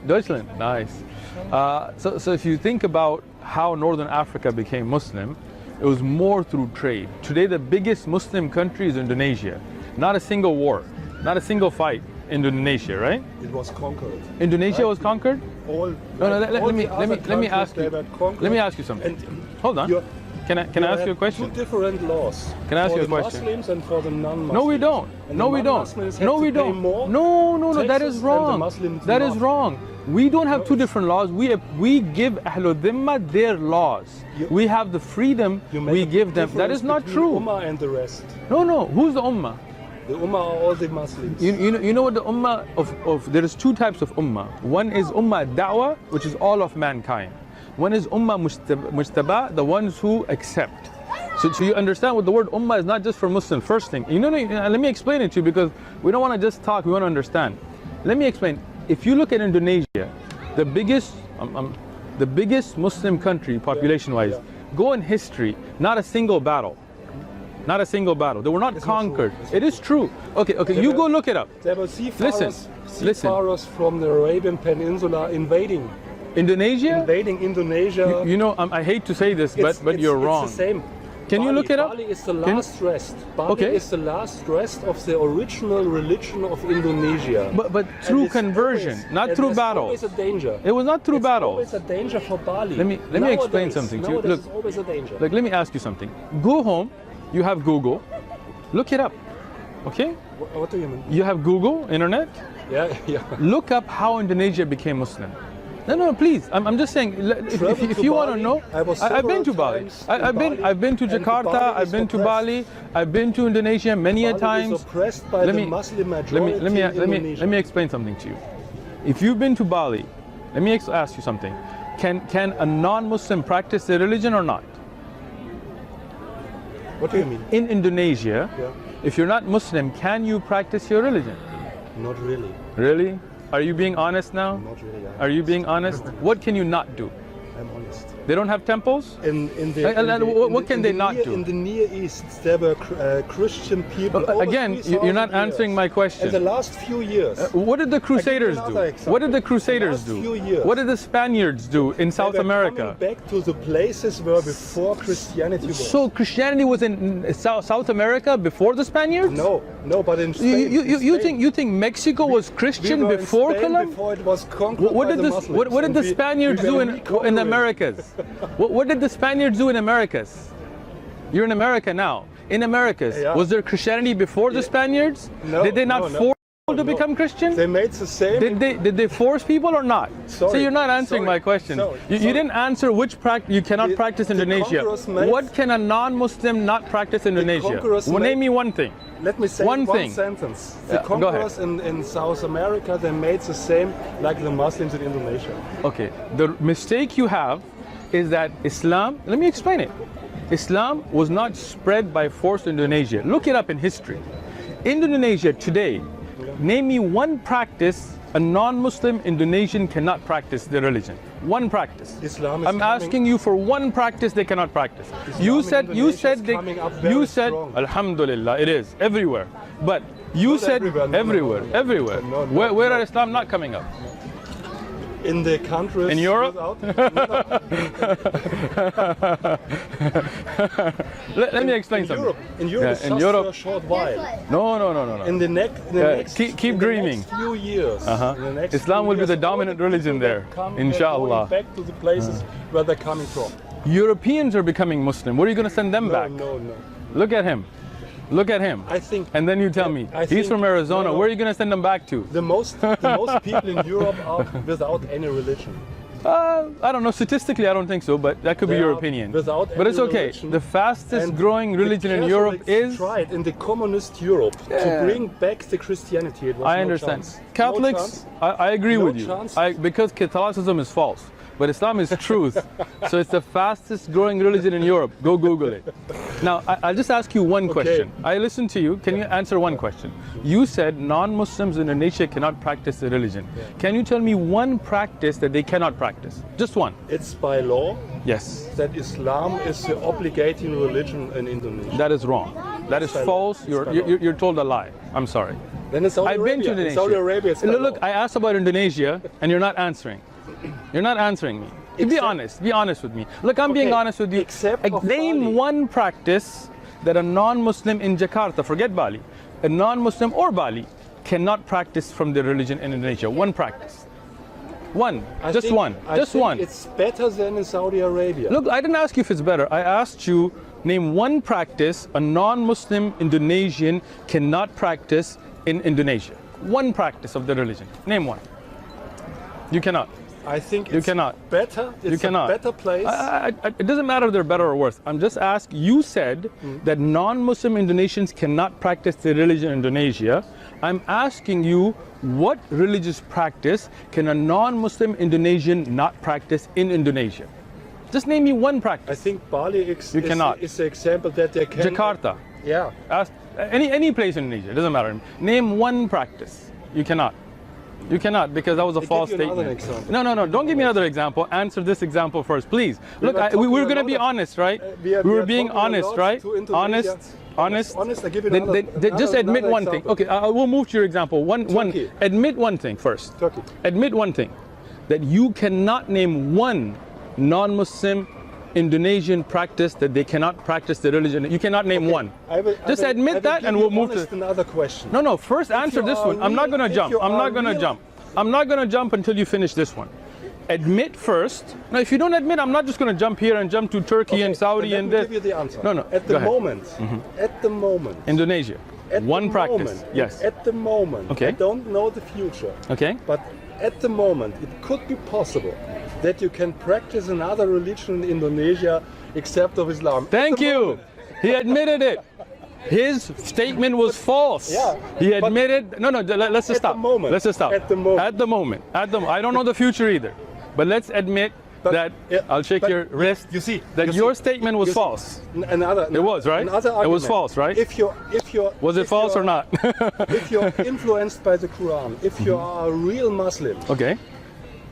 Deutschland, nice. So if you think about how Northern Africa became Muslim, it was more through trade. Today the biggest Muslim country is Indonesia. Not a single war, not a single fight in Indonesia, right? It was conquered. Indonesia right? was conquered? All, let me ask you. Let me ask you something. Hold on. Can I ask you a question? Two different laws. Can I ask you a question? For the Muslims and for the non-Muslims. No, we don't. No, we don't. No, we don't. No. That is wrong. That is wrong. We don't have two different laws. We give Ahlul Dhimma their laws. We have the freedom. We give them. That is not true. Ummah and the rest. No. Who's the Ummah? The Ummah are all the Muslims. You know what the Ummah of there is two types of Ummah. One is Ummah Da'wah, which is all of mankind. One is Ummah Mujtaba, the ones who accept. So you understand what the word Ummah is not just for Muslims. First thing, let me explain it to you because we don't want to just talk, we want to understand. Let me explain. If you look at Indonesia, the biggest Muslim country population-wise, go in history, not a single battle. Not a single battle. They were not conquered. It is true. Okay, you go look it up. There were seafarers from the Arabian Peninsula invading Indonesia? Invading Indonesia. I hate to say this, but you're wrong. It's the same. Can you look it up? Bali is the last rest. Bali is the last rest of the original religion of Indonesia. But through conversion, not through battle. Always a danger. It was not through battle. It's always a danger for Bali. Let me explain something to you. Look, it's always a danger. Look, let me ask you something. Go home. You have Google. Look it up. Okay? What do you mean? You have Google, internet. Yeah. Look up how Indonesia became Muslim. No, please. I'm just saying. If you want to know, I've been to Bali. I've been to Jakarta. I've been to Bali. I've been to Indonesia many a times. Is oppressed by the Muslim majority let me explain something to you. If you've been to Bali, let me ask you something. Can a non-Muslim practice their religion or not? What do you mean? In Indonesia, if you're not Muslim, can you practice your religion? Not really. Really? Are you being honest now? Not really. Are you being honest? What can you not do? I'm honest. They don't have temples? What can they not do? In the Near East, there were Christian people. Again, you're not answering my question. In the last few years. What did the Crusaders do? What did the Crusaders do? What did the Spaniards do in South America? Coming back to the places where before Christianity was. So Christianity was in South America before the Spaniards? No, but in Spain. You think Mexico was Christian before Columbus? Before it was conquered by the Muslims. What did the Spaniards do in the Americas? What did the Spaniards do in Americas? You're in America now. In Americas, was there Christianity before the Spaniards? No. Did they not force people to become Christian? They made the same. Did they force people or not? Sorry. So you're not answering my question. You didn't answer which practice you cannot practice Indonesia. What can a non-Muslim not practice Indonesia? Name me one thing. Let me say one sentence. The conquerors in South America, they made the same like the Muslims in Indonesia. Okay, the mistake you have is that Islam, let me explain it. Islam was not spread by force in Indonesia. Look it up in history. In Indonesia today, name me one practice a non-Muslim Indonesian cannot practice their religion. One practice. I'm asking you for one practice they cannot practice. You said, Alhamdulillah, it is everywhere. But you said everywhere. Where are Islam not coming up? In the countries in Europe. Let me explain something. In Europe, in Europe, for a short while. No. In the next, keep dreaming. Next few years, Islam will be the dominant religion there, inshallah. Back to the places where they're coming from. Europeans are becoming Muslim. What are you going to send them back? No. Look at him. I think. And then you tell me, he's from Arizona. Where are you going to send him back to? The most people in Europe are without any religion. I don't know. Statistically, I don't think so, but that could be your opinion. But it's okay. Religion. The fastest growing religion in Europe is tried in the communist Europe to bring back the Christianity. It was I understand. Catholics, I agree with you. Because Catholicism is false. But Islam is truth. So it's the fastest growing religion in Europe. Go Google it. Now, I'll just ask you one question. I listened to you. Can you answer one question? You said non-Muslims in Indonesia cannot practice the religion. Can you tell me one practice that they cannot practice? Just one. It's by law. Yes. That Islam is the obligating religion in Indonesia. That is wrong. That is false. You're told a lie. I'm sorry. Then it's Saudi I've Arabia. been to Indonesia. Saudi Arabia, it's Look, I asked about Indonesia, and you're not answering. You're not answering me. Be honest. Be honest with me. Look, I'm being honest with you. Name one practice that a non-Muslim in Jakarta, forget Bali, a non-Muslim or Bali, cannot practice from their religion in Indonesia. One practice. One. Just one. Just one. It's better than in Saudi Arabia. Look, I didn't ask you if it's better. I asked you, name one practice a non-Muslim Indonesian cannot practice in Indonesia. One practice of the religion. Name one. You cannot. I think you cannot. Better. It's a better place. It doesn't matter if they're better or worse. I'm just asking. You said that non-Muslim Indonesians cannot practice their religion in Indonesia. I'm asking you, what religious practice can a non-Muslim Indonesian not practice in Indonesia? Just name me one practice. I think Bali is the example that they can. Jakarta. Yeah. Any place in Indonesia. It doesn't matter. Name one practice. You cannot. You cannot, because that was a false statement. No. Don't give me another example. Answer this example first, please. Look, we're going to be honest, right? We were being honest, right? Honest. I give you just admit one thing. Okay, we'll move to your example. One. Admit one thing first. Turkey. Admit one thing, that you cannot name one non-Muslim Indonesian practice that they cannot practice the religion. You cannot name one. Just admit that, and we'll move to another question. No. First answer this one. I'm not going to jump. I'm not going to jump. I'm not going to jump until you finish this one. Admit first. Now, if you don't admit, I'm not just going to jump here and jump to Turkey and Saudi and this. Give you the answer. No. At the moment. Indonesia. One practice. Yes. At the moment. Okay. I don't know the future. Okay. But at the moment, it could be possible that you can practice another religion in Indonesia except of Islam. Thank you. He admitted it. His statement was false. Yeah. He admitted. No. Let's just stop. Let's just stop. At the moment. At the moment. I don't know the future either. But let's admit that I'll shake your wrist. You see that your statement was false. It was, right? It was false, right? Was it false or not? If you're influenced by the Quran, if you are a real Muslim, okay.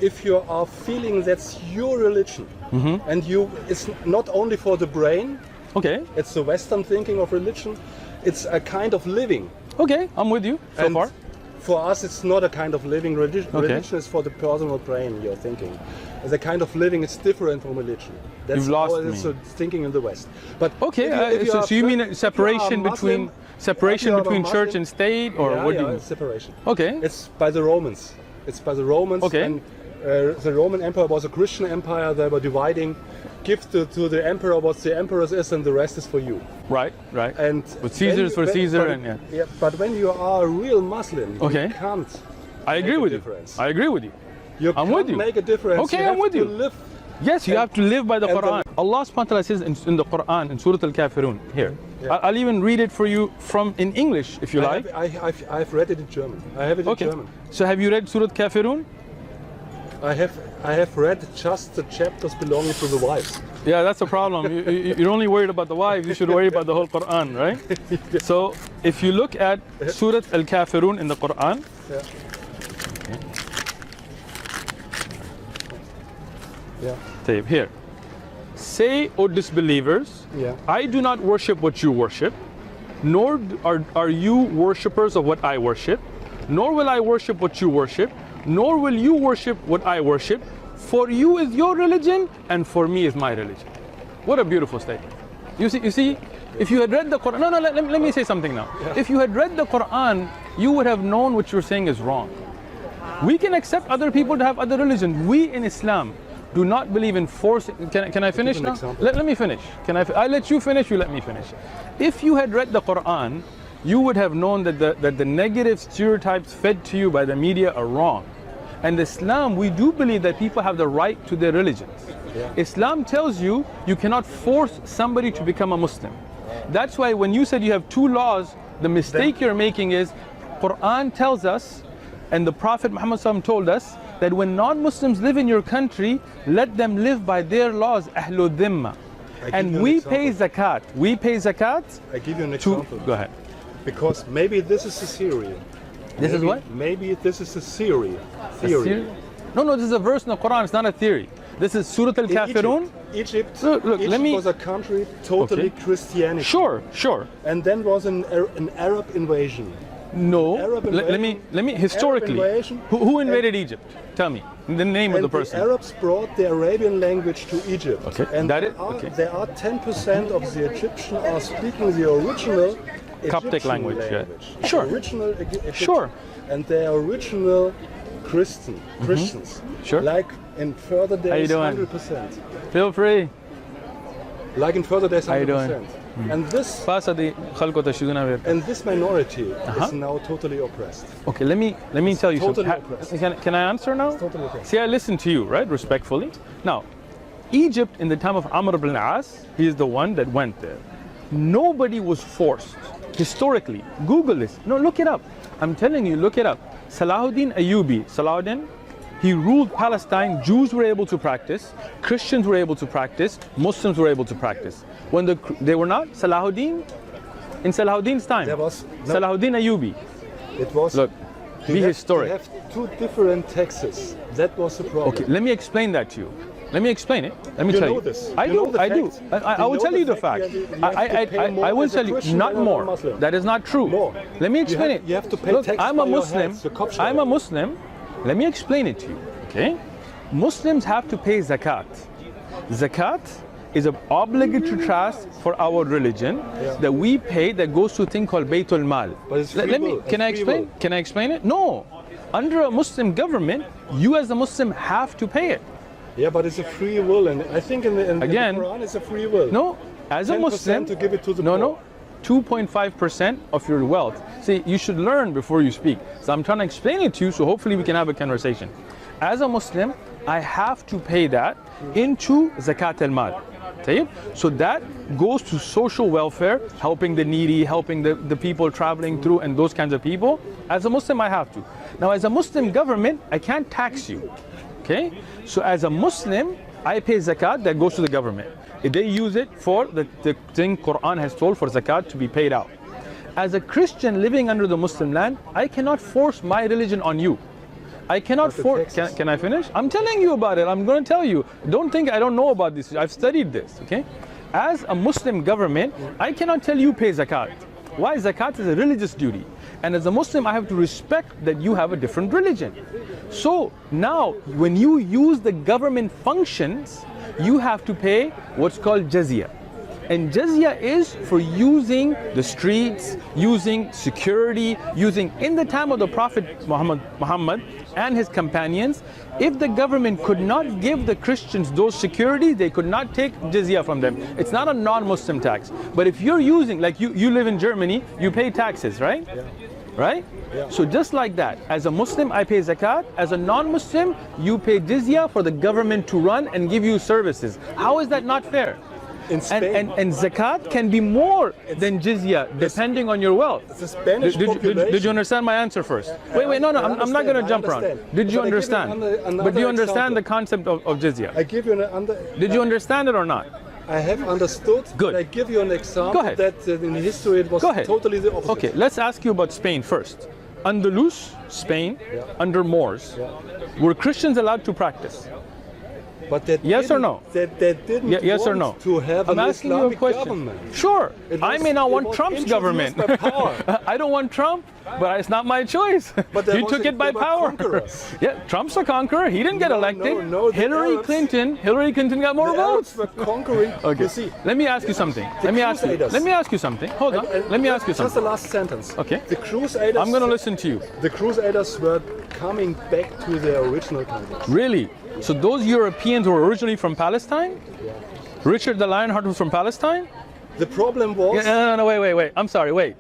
If you are feeling that's your religion, and it's not only for the brain. Okay. It's the Western thinking of religion. It's a kind of living. Okay, I'm with you so far. For us, it's not a kind of living. Religion is for the personal brain, you're thinking. The kind of living is different from religion. That's You've lost how it's thinking in the West. But okay, so you mean a separation between church and state, or what do you mean? Separation. Okay. It's by the Romans. It's by the Romans. Okay. And the Roman Empire was a Christian empire. They were dividing. Give to the emperor what the emperor's is, and the rest is for you. Right. And with Caesar's for Caesar, but when you are a real Muslim, you can't. I agree with you. I agree with you. I'm with you. Make a difference. Okay, I'm with you. Yes, you have to live by the Quran. Allah subhanahu wa ta'ala says in the Quran, in Surah Al-Kafirun, here. Yeah. I'll even read it for you in English, if you like. I've read it in German. I have it in German. So have you read Surah Al-Kafirun? I have read just the chapters belonging to the wives. Yeah, that's a problem. You're only worried about the wives. You should worry about the whole Quran, right? Yeah. So if you look at Surah Al-Kafirun in the Quran. Yeah. Here. Say, O disbelievers, I do not worship what you worship, nor are you worshippers of what I worship, nor will I worship what you worship, nor will you worship what I worship. For you is your religion, and for me is my religion. What a beautiful statement. You see, if you had read the Quran, let me say something now. Yeah. If you had read the Quran, you would have known what you're saying is wrong. We can accept other people to have other religions. We in Islam do not believe in forcing. Can I finish now? Let me finish. I let you finish, you let me finish. If you had read the Quran, you would have known that the negative stereotypes fed to you by the media are wrong. And Islam, we do believe that people have the right to their religions. Yeah. Islam tells you cannot force somebody to become a Muslim. That's why when you said you have two laws, the mistake you're making is Quran tells us, and the Prophet Muhammad told us, that when non-Muslims live in your country, let them live by their laws, Ahlul Dhimma. And we pay zakat. We pay zakat. I give you an example. Go ahead. Because maybe this is a theory. This is what? Maybe this is a theory. No, this is a verse in the Quran. It's not a theory. This is Surah Al-Kafirun. Egypt was a country totally Christianity. Sure. And then was an Arab invasion. No. Arab Let me historically. invasion, Who invaded Egypt? Tell me the name of the person. The Arabs brought the Arabian language to Egypt. Okay. And That is there are, okay. there are 10% of the Egyptians are speaking the original Coptic Egyptian language, yeah. The Sure. Original Egyptian. Sure. And they are original Christians. Sure. Like in further How you days, doing? 100%. Feel free. Like in further days, 100%. How you doing? And this Pasa di خلقه تشدون بيرك. and this minority is now totally oppressed. Okay, let me tell you totally something. oppressed. Can I answer now? Totally oppressed. See, I listen to you, right, respectfully. Now, Egypt in the time of Amr ibn al-As, he is the one that went there. Nobody was forced. Historically, Google this. No, look it up. I'm telling you, look it up. Salahuddin Ayyubi, Salahuddin, he ruled Palestine. Jews were able to practice, Christians were able to practice, Muslims were able to practice. When they were not, Salahuddin, in Salahuddin's time, There was no- Salahuddin Ayyubi. It was. Look, be historic. They have two different taxes. That was the problem. Okay, let me explain that to you. Let me explain it. Let me You tell know you. this. I You do. know the I do. facts. I You will know tell the you the fact. fact. You have to pay more I will as a tell you, Christian not than a more. Muslim. That is not true. More. Let me You explain have- it. you have to pay Look, tax I'm by a your Muslim. heads, the Kopfsteuer. I'm a Muslim. Let me explain it to you. Okay? Muslims have to pay zakat. Zakat is an obligatory task for our religion that we pay that goes to a thing called Baytul Mal. But it's free Let me. will. Can I It's free explain? will. Can I explain it? No. Under a Muslim government, you as a Muslim have to pay it. Yeah, but it's a free will, and I think in the Again, Quran it's a free will. No, as a 10% Muslim, to give it to the no, poor. no, 2.5% of your wealth. See, you should learn before you speak. So I'm trying to explain it to you, so hopefully we can have a conversation. As a Muslim, I have to pay that into zakat al-mal. So that goes to social welfare, helping the needy, helping the people traveling through and those kinds of people. As a Muslim, I have to. Now, as a Muslim government, I can't tax you. Okay? So as a Muslim, I pay zakat that goes to the government. If they use it for the thing Quran has told for zakat to be paid out. As a Christian living under the Muslim land, I cannot force my religion on you. I cannot force. Can I finish? I'm telling you about it. I'm going to tell you. Don't think I don't know about this. I've studied this. Okay? As a Muslim government, I cannot tell you pay zakat. Why? Zakat is a religious duty. And as a Muslim, I have to respect that you have a different religion. So now, when you use the government functions, you have to pay what's called jizya. And jizya is for using the streets, using security, using in the time of the Prophet Muhammad and his companions, if the government could not give the Christians those security, they could not take jizya from them. It's not a non-Muslim tax. But if you're using, like you live in Germany, you pay taxes, right? Yeah. Right? Yeah. So just like that, as a Muslim, I pay zakat. As a non-Muslim, you pay jizya for the government to run and give you services. How is that not fair? In Spain, And zakat can be more than jizya depending on your wealth. the Spanish population. Did you understand my answer first? Wait, no, I'm not going to jump around. Did you But I give you understand? another But do you understand example. the concept of jizya? I give you Did you understand it or not? I have understood. Good. But I give you an example Go ahead. that in history it was Go ahead. totally the opposite. Okay, let's ask you about Spain first. Andalus, Spain, Yeah. under Moors, Yeah. were Christians allowed to practice? But that Yes or didn't- no? That didn't Yes or no? want to have I'm an asking you a Islamic question. government. Sure. It I was- may not it want was Trump's introduced government. by power. I don't want Trump, but it's not my choice. But there You was took a- it by there were power. conquerors. Yeah, Trump's a conqueror. He didn't get No, elected. no, the Hillary Arabs- Clinton got more The votes. Arabs were conquering. Okay. You see, Let me ask you something. Let me ask you. Crusaders. Let me ask you something. Hold on. Let me ask you Just the something. last sentence. Okay. The Crusaders. I'm going to listen to you. The Crusaders were coming back to their original countries. Really? So those Europeans were originally from Palestine? Richard the Lionheart was from Palestine? The problem was. No, wait. I'm sorry, wait.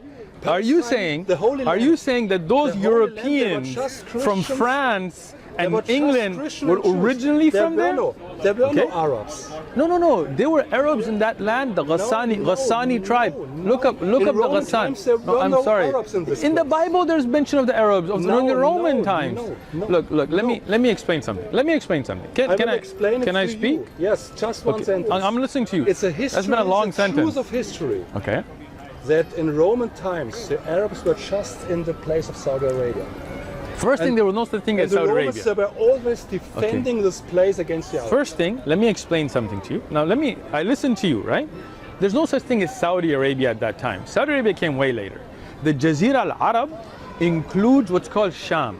Are you Palestine, saying the Holy are Land. you saying that those The Holy Land, they were Europeans just from Christians. France They and were just England Christian were and Jews. originally from there? There were no Okay. Arabs. No. They were Arabs in that land, the Ghassani tribe. Look up In the Roman Ghassan. times, there No, were I'm no sorry. Arabs in this In the place. Bible, there's mention of the Arabs during the Roman times. no. Look. Let me explain something. Let me explain something. I Can will I explain it Can I to speak? you. Yes, just one Okay. sentence. I'm listening to you. It's a history. That's been a long it's sentence. truth of history. Okay. That in Roman times the Arabs were just in the place of Saudi Arabia. First thing, there was no such thing And as the Saudi Romans Arabia. they were always defending this place against the Arabs. First thing, let me explain something to you. Now, I listened to you, right? There's no such thing as Saudi Arabia at that time. Saudi Arabia came way later. The Jazira al-Arab includes what's called Sham.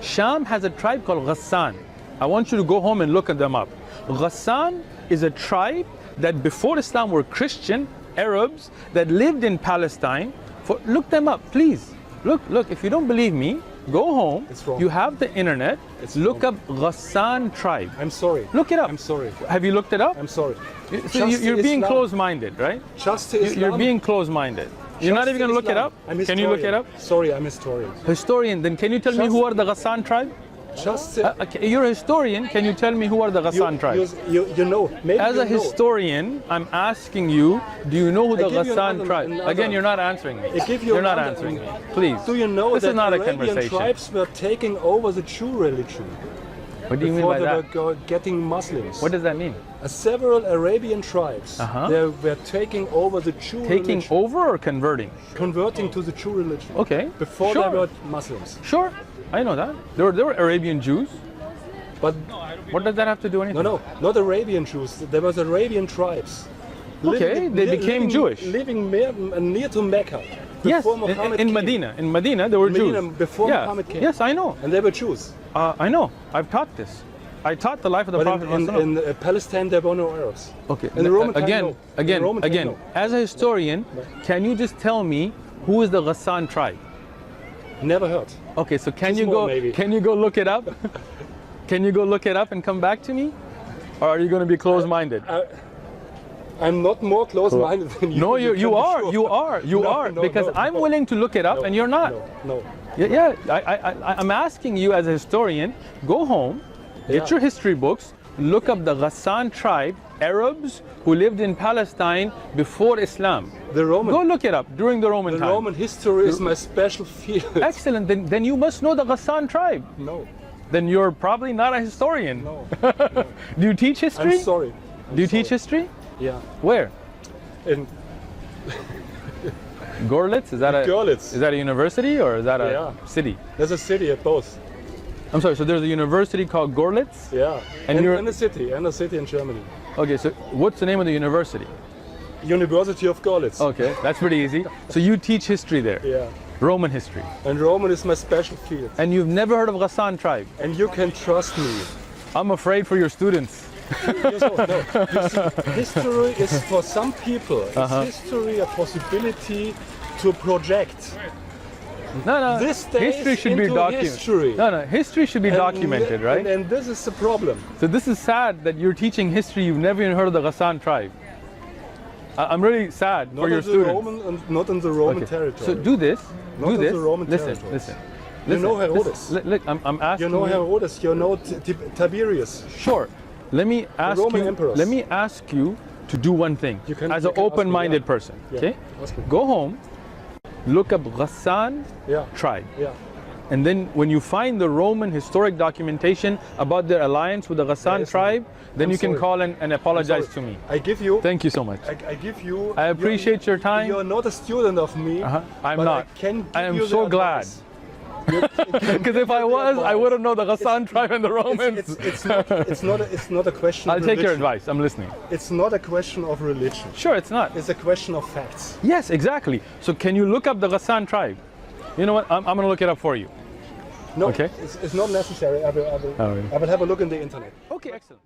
Sham has a tribe called Ghassan. I want you to go home and look at them up. Ghassan is a tribe that before Islam were Christian Arabs that lived in Palestine. Look them up, please. Look, if you don't believe me, go home. It's wrong. You have the internet. Look wrong. up Ghassan tribe. I'm sorry. Look it up. I'm sorry. Have you looked it up? I'm sorry. So you're being closed-minded, right? Just to Islam. You're being closed-minded. You're not even going to look it up? Can you look it up? Sorry, I'm historian. Historian, then can you tell me who are the Ghassan tribe? You're a historian, can you tell me who are the Ghassan tribes? You know, maybe As a historian, I'm asking you, do you know who the Ghassan tribe? Again, you're not answering me. You're not answering me. Please. Do you know this that is not a Arabian conversation. tribes were taking over the Jew religion? What do you mean by that? Before they were getting Muslims. What does that mean? Several Arabian tribes, they were taking over the Jew religion. Taking over or converting? Converting to the Jew religion. Okay. Before they were Muslims. Sure. I know that. There were Arabian Jews. But what does that have to do with anything? No, not Arabian Jews. There was Arabian tribes. Okay, they became Jewish. Living near to Mecca. Yes, in Medina. In Medina, there were Jews. Before Muhammad came. Yes, I know. And they were Jews. I know. I've taught this. I taught the life of the Prophet. In Palestine, there were no Arabs. Okay. In the Roman Again. As a historian, can you just tell me who is the Ghassan tribe? Never heard. Okay, so can you go look it up? Can you go look it up and come back to me? Or are you going to be closed-minded? I'm not more closed-minded than you. No, you are. Because I'm willing to look it up and you're not. No. Yeah, I'm asking you as a historian, go home, get your history books, look up the Ghassan tribe, Arabs who lived in Palestine before Islam. Go look it up during the Roman time. The Roman history is my special field. Excellent. Then you must know the Ghassan tribe. No. Then you're probably not a historian. No. Do you teach history? I'm sorry. Do you teach history? Yeah. Where? In Görlitz? Is that a university or is that a city? There's a city at both. I'm sorry, so there's a university called Görlitz? Yeah. And you're in a city in Germany. Okay, so what's the name of the university? University of Görlitz. Okay, that's pretty easy. So you teach history there? Yeah. Roman history. And Roman is my special field. And you've never heard of Ghassan tribe? And you can trust me. I'm afraid for your students. History is for some people. Is history a possibility to project? No. This history should be documented. No, history should be documented, right? And this is the problem. So this is sad that you're teaching history. You've never even heard of the Ghassan tribe. I'm really sad for your students. Not in the Roman territory. So do this. Not in the Roman territory. Listen. You know Herodes. Look, I'm asking. You know Herodes. You know Tiberius. Sure. Let me ask you to do one thing as an open-minded person. Okay. Go home. Look up Ghassan tribe. Yeah. And then when you find the Roman historic documentation about their alliance with the Ghassan tribe, then you can call and apologize to me. I give you. Thank you so much. I give you. I appreciate your time. You're not a student of me. I'm not. I am so glad. Because if I was, I wouldn't know the Ghassan tribe and the Romans. It's not a question of religion. I'll take your advice. I'm listening. It's not a question of religion. Sure, it's not. It's a question of facts. Yes, exactly. So can you look up the Ghassan tribe? You know what? I'm going to look it up for you. No, okay. It's not necessary. I will have a look in the internet. Okay, excellent.